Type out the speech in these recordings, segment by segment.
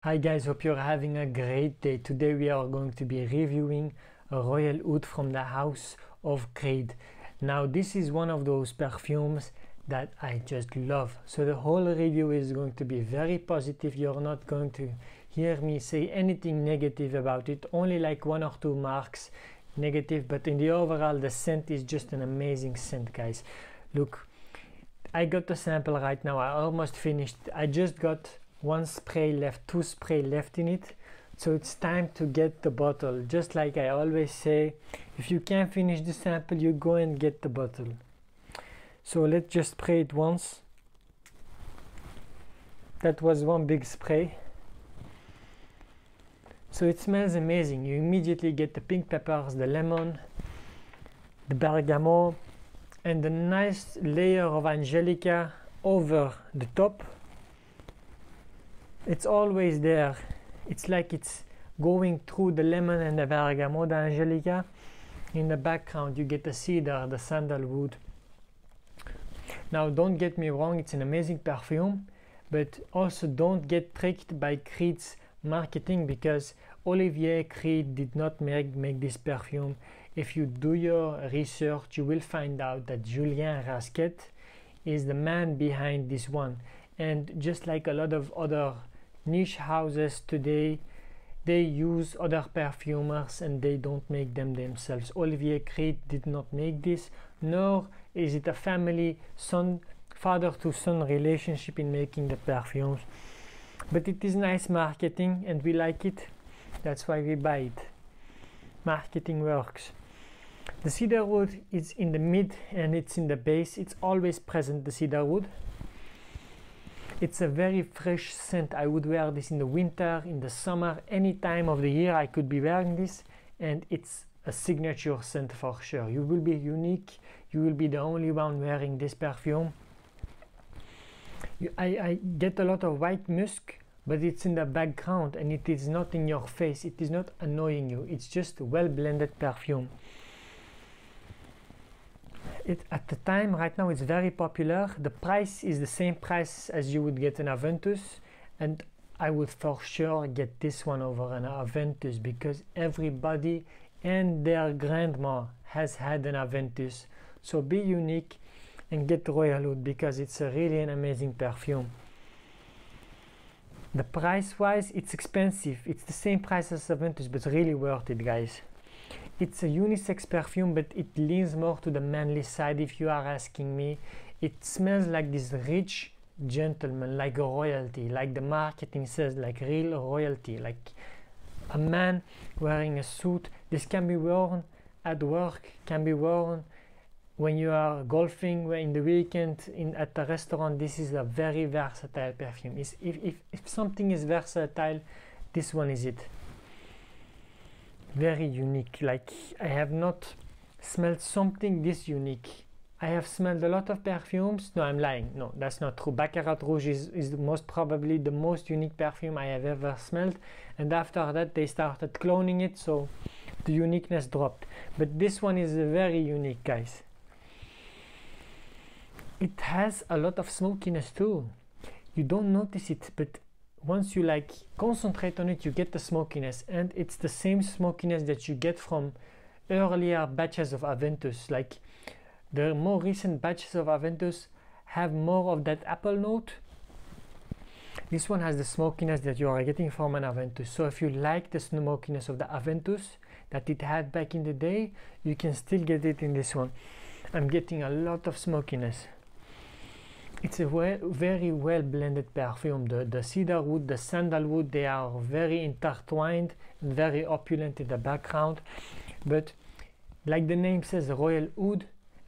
Hi guys, hope you're having a great day. Today we are going to be reviewing a Royal Oud from the House of Creed. Now this is one of those perfumes that I just love. So the whole review is going to be very positive. You're not going to hear me say anything negative about it, only like one or two marks negative, but in the overall the scent is just an amazing scent, guys. Look, I got the sample right now. I almost finished. I just got one spray left, two spray left in it, so it's time to get the bottle. Just like I always say, if you can't finish the sample, you go and get the bottle. So let's just spray it once. That was one big spray. So it smells amazing. You immediately get the pink peppers, the lemon, the bergamot, and the nice layer of angelica over the top. It's always there. It's like it's going through the lemon and the bergamot, the angelica. In the background you get the cedar, the sandalwood. Now don't get me wrong, it's an amazing perfume, but also don't get tricked by Creed's marketing, because Olivier Creed did not make this perfume. If you do your research, you will find out that Julien Rasquet is the man behind this one. And just like a lot of other niche houses today, they use other perfumers and they don't make them themselves. Olivier Creed did not make this, nor is it a family father to son relationship in making the perfumes, but it is nice marketing and we like it. That's why we buy it. Marketing works. The cedarwood is in the mid and it's in the base. It's always present, the cedarwood. It's a very fresh scent. I would wear this in the winter, in the summer, any time of the year I could be wearing this, and it's a signature scent for sure. You will be unique. You will be the only one wearing this perfume. I get a lot of white musk, but it's in the background and it is not in your face. It is not annoying you. It's just a well blended perfume. At the time, right now, it's very popular. The price is the same price as you would get an Aventus, and I would for sure get this one over an Aventus, because everybody and their grandma has had an Aventus. So be unique and get Royal Oud, because it's really an amazing perfume. The price wise, it's expensive. It's the same price as Aventus, but really worth it, guys. It's a unisex perfume, but it leans more to the manly side, if you are asking me. It smells like this rich gentleman, like a royalty, like the marketing says, like real royalty, like a man wearing a suit. This can be worn at work, can be worn when you are golfing, in the weekend, at a restaurant. This is a very versatile perfume. If something is versatile, this one is it. Very unique. Like, I have not smelled something this unique. I have smelled a lot of perfumes. No, I'm lying. No, that's not true. Baccarat Rouge is most probably the most unique perfume I have ever smelled, and after that they started cloning it, so the uniqueness dropped. But this one is very unique, guys. It has a lot of smokiness too. You don't notice it, but once you like concentrate on it, you get the smokiness, and it's the same smokiness that you get from earlier batches of Aventus. Like the more recent batches of Aventus have more of that apple note. This one has the smokiness that you are getting from an Aventus. So if you like the smokiness of the Aventus that it had back in the day, you can still get it in this one. I'm getting a lot of smokiness. It's a very well blended perfume. The cedarwood, the sandalwood, they are very intertwined and very opulent in the background. But like the name says, Royal Oud,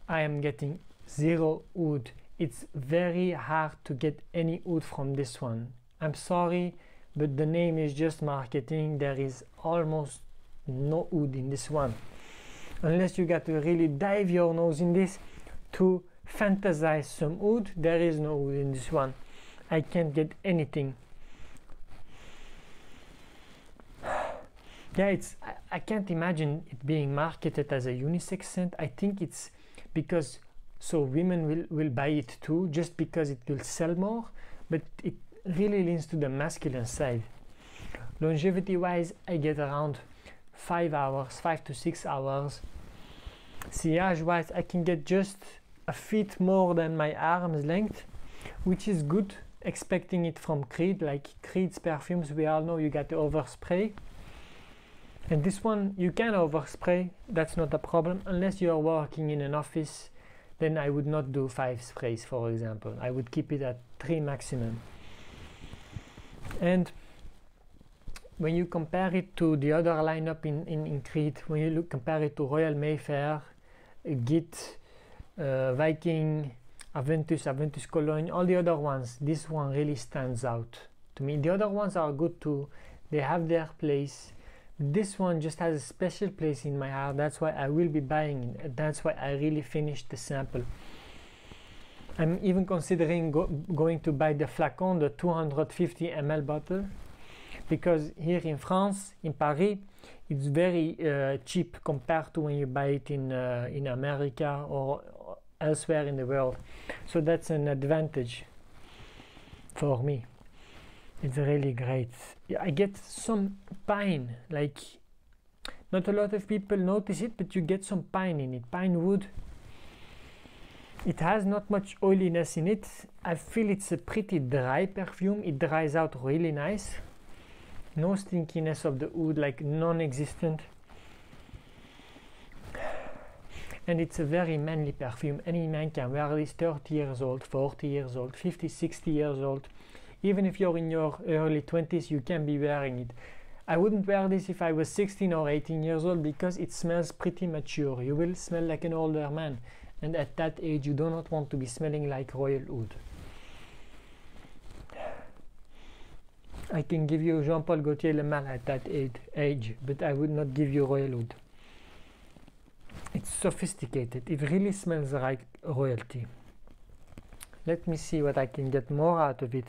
I am getting zero oud. It's very hard to get any oud from this one. I'm sorry, but the name is just marketing. There is almost no oud in this one. Unless you got to really dive your nose in this to fantasize some oud, there is no oud in this one. I can't get anything. Yeah, I can't imagine it being marketed as a unisex scent. I think it's because so women will buy it too, just because it will sell more, but it really leans to the masculine side. Longevity wise, I get around 5 hours, 5 to 6 hours. Sillage wise, I can get just a feet more than my arm's length, which is good, expecting it from Creed. Like Creed's perfumes, we all know you got to overspray. And this one, you can overspray, that's not a problem, unless you're working in an office. Then I would not do 5 sprays, for example. I would keep it at 3 maximum. And when you compare it to the other lineup in Creed, when you compare it to Royal Mayfair, Git, Viking, Aventus Cologne, all the other ones, this one really stands out to me. The other ones are good too, they have their place. This one just has a special place in my heart. That's why I will be buying it. That's why I really finished the sample. I'm even considering going to buy the flacon, the 250 ml bottle, because here in France, in Paris, it's very cheap compared to when you buy it in America or elsewhere in the world. So that's an advantage for me. It's really great. I get some pine, like not a lot of people notice it, but you get some pine in it, pine wood. It has not much oiliness in it. I feel it's a pretty dry perfume. It dries out really nice. No stinkiness of the wood, like non-existent. And it's a very manly perfume. Any man can wear this, 30 years old, 40 years old, 50, 60 years old. Even if you're in your early 20s, you can be wearing it. I wouldn't wear this if I was 16 or 18 years old because it smells pretty mature. You will smell like an older man. And at that age, you do not want to be smelling like royal oud. I can give you Jean-Paul Gaultier Le Male at that age, but I would not give you royal oud. It's sophisticated. It really smells like royalty. Let me see what I can get more out of it.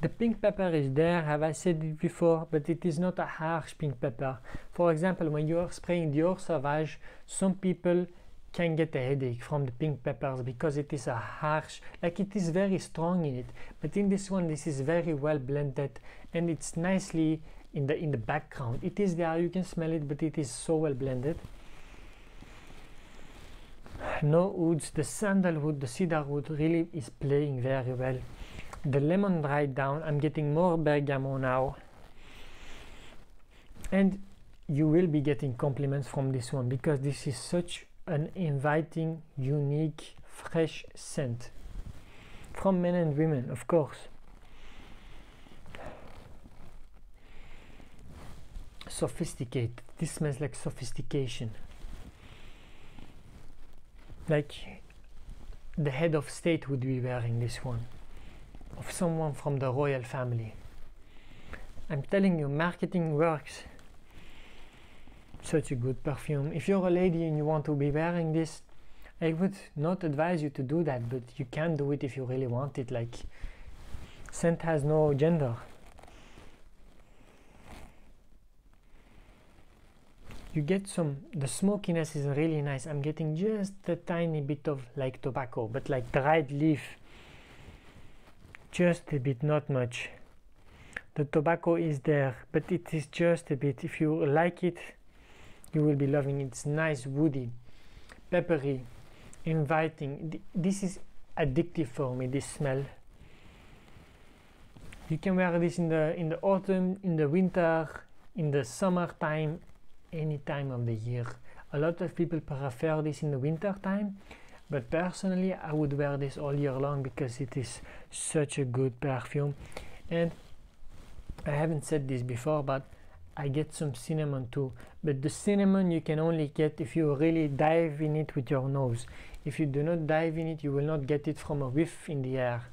The pink pepper is there, have I said it before, but it is not a harsh pink pepper. For example, when you are spraying Dior Sauvage, some people can get a headache from the pink peppers because it is a harsh, like it is very strong in it. But in this one, this is very well blended and it's nicely in the background. It is there, you can smell it, but it is so well blended. No woods, the sandalwood, the cedarwood really is playing very well. The lemon dried down, I'm getting more bergamot now. And you will be getting compliments from this one because this is such an inviting, unique, fresh scent. From men and women, of course. Sophisticated, this smells like sophistication. Like the head of state would be wearing this one, of someone from the royal family. I'm telling you, marketing works. Such a good perfume. If you're a lady and you want to be wearing this, I would not advise you to do that, but you can do it if you really want it. Like, scent has no gender. You get the smokiness is really nice. I'm getting just a tiny bit of like tobacco, but like dried leaf. Just a bit, not much. The tobacco is there, but it is just a bit. If you like it, you will be loving it. It's nice, woody, peppery, inviting. This is addictive for me, this smell. You can wear this in the autumn, in the winter, in the summertime, any time of the year. A lot of people prefer this in the winter time, but personally I would wear this all year long because it is such a good perfume. And I haven't said this before, but I get some cinnamon too, but the cinnamon you can only get if you really dive in it with your nose. If you do not dive in it, you will not get it from a whiff in the air.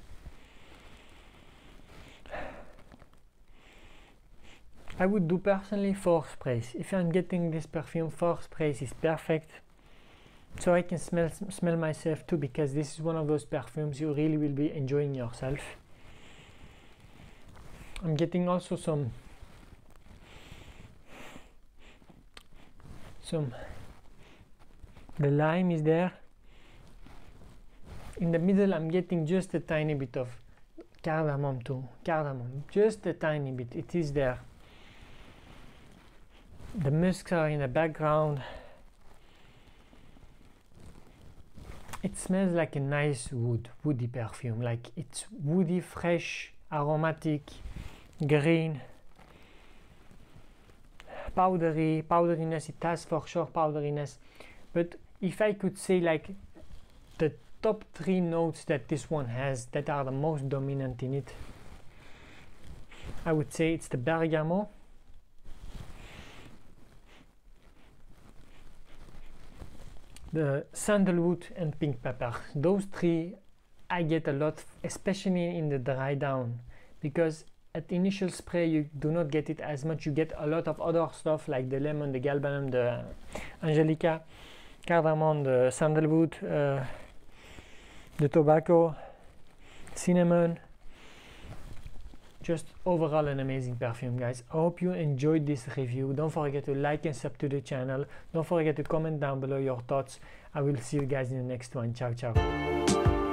I would do personally 4 sprays. If I'm getting this perfume, 4 sprays is perfect. So I can smell myself too, because this is one of those perfumes you really will be enjoying yourself. I'm getting also some the lime is there. In the middle I'm getting just a tiny bit of cardamom too, cardamom, just a tiny bit, it is there. The musks are in the background. It smells like a nice woody perfume, like it's woody, fresh, aromatic, green, powderiness, it has for sure powderiness, but if I could say like the top 3 notes that this one has that are the most dominant in it, I would say it's the bergamot, the sandalwood and pink pepper. Those 3 I get a lot, especially in the dry down, because at the initial spray you do not get it as much. You get a lot of other stuff like the lemon, the galbanum, the angelica, cardamom, the sandalwood, the tobacco, cinnamon. Just overall an amazing perfume, guys. I hope you enjoyed this review. Don't forget to like and sub to the channel. Don't forget to comment down below your thoughts. I will see you guys in the next one. Ciao, ciao.